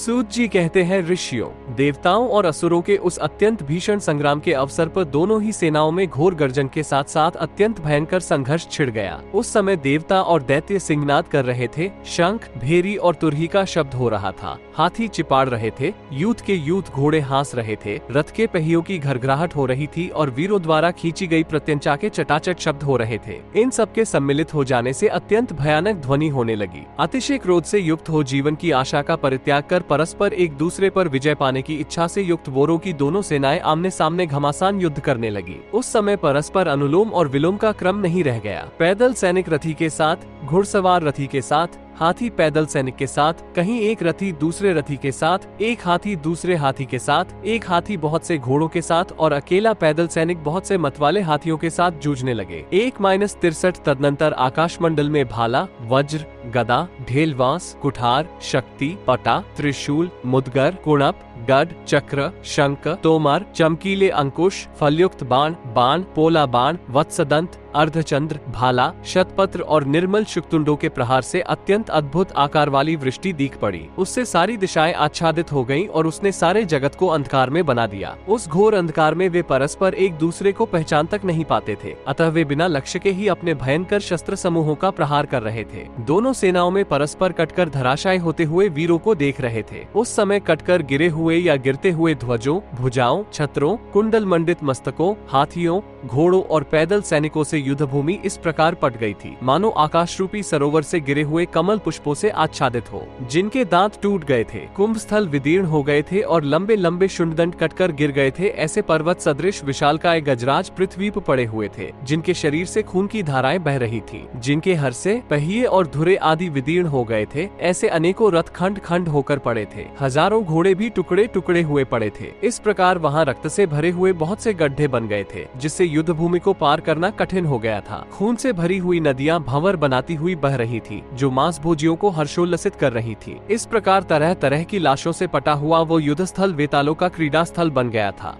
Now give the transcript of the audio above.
सूत जी कहते हैं, ऋषियों, देवताओं और असुरों के उस अत्यंत भीषण संग्राम के अवसर पर दोनों ही सेनाओं में घोर गर्जन के साथ साथ अत्यंत भयंकर संघर्ष छिड़ गया। उस समय देवता और दैत्य सिंहनाद कर रहे थे, शंख, भेरी और तुरही का शब्द हो रहा था, हाथी चिपाड़ रहे थे, यूथ के यूथ घोड़े हांस रहे थे, रथ के पहियों की घरघराहट हो रही थी और वीरों द्वारा खींची गई प्रत्यंचा के चटाचट शब्द हो रहे थे। इन सब के सम्मिलित हो जाने से अत्यंत भयानक ध्वनि होने लगी। अतिशय क्रोध से युक्त हो जीवन की आशा का परित्याग कर परस्पर एक दूसरे पर विजय पाने की इच्छा से युक्त वोरों की दोनों सेनाएं आमने सामने घमासान युद्ध करने लगी। उस समय परस्पर अनुलोम और विलोम का क्रम नहीं रह गया। पैदल सैनिक रथी के साथ, घुड़सवार रथी के साथ, हाथी पैदल सैनिक के साथ, कहीं एक रथी दूसरे रथी के साथ, एक हाथी दूसरे हाथी के साथ, एक हाथी बहुत से घोड़ों के साथ और अकेला पैदल सैनिक बहुत से मतवाले हाथियों के साथ जूझने लगे। 1-63 तदनंतर आकाशमंडल में भाला, वज्र, गदा, ढेलवांस, कुठार, शक्ति, पटा, त्रिशूल, मुदगर, कुणप, गद, चक्र, शंख, तोमर, चमकीले अंकुश, फलयुक्त बाण, पोला बाण, वत्सदंत, अर्धचंद्र, भाला, शतपत्र और निर्मल शुक्तुंडों के प्रहार से अत्यंत अद्भुत आकार वाली वृष्टि दीख पड़ी। उससे सारी दिशाएं आच्छादित हो गईं और उसने सारे जगत को अंधकार में बना दिया। उस घोर अंधकार में वे परस्पर एक दूसरे को पहचान तक नहीं पाते थे, अतः वे बिना लक्ष्य के ही अपने भयंकर शस्त्र समूहों का प्रहार कर रहे थे। दोनों सेनाओं में परस्पर कटकर धराशायी होते हुए वीरों को देख रहे थे। उस समय कटकर गिरे हुए या गिरते हुए ध्वजों, भुजाओं, छत्रों, कुंडल मंडित मस्तकों, हाथियों, घोड़ों और पैदल सैनिकों से युद्ध भूमि इस प्रकार पट गई थी, मानो आकाश रूपी सरोवर से गिरे हुए कमल पुष्पों से आच्छादित हो, जिनके दांत टूट गए थे, कुंभ स्थल विदीर्ण हो गए थे और लंबे लंबे शुंडदंड कटकर गिर गए थे। ऐसे पर्वत सदृश विशालकाय गजराज पृथ्वी पर पड़े हुए थे, जिनके शरीर से खून की धाराएं बह रही थी, जिनके हरसे, पहिए और धुरे आदि विदीर्ण हो गए थे। ऐसे अनेकों रथ खंड खंड होकर पड़े थे, हजारों घोड़े भी टुकड़े टुकड़े हुए पड़े थे। इस प्रकार वहाँ रक्त से भरे हुए बहुत से गड्ढे बन गए थे, जिससे युद्ध भूमि को पार करना कठिन हो गया था। खून से भरी हुई नदियां भंवर बनाती हुई बह रही थी, जो मांसभोजियों को हर्षोल्लसित कर रही थी। इस प्रकार तरह तरह की लाशों से पटा हुआ वो युद्ध स्थल वेतालों का क्रीड़ा स्थल बन गया था।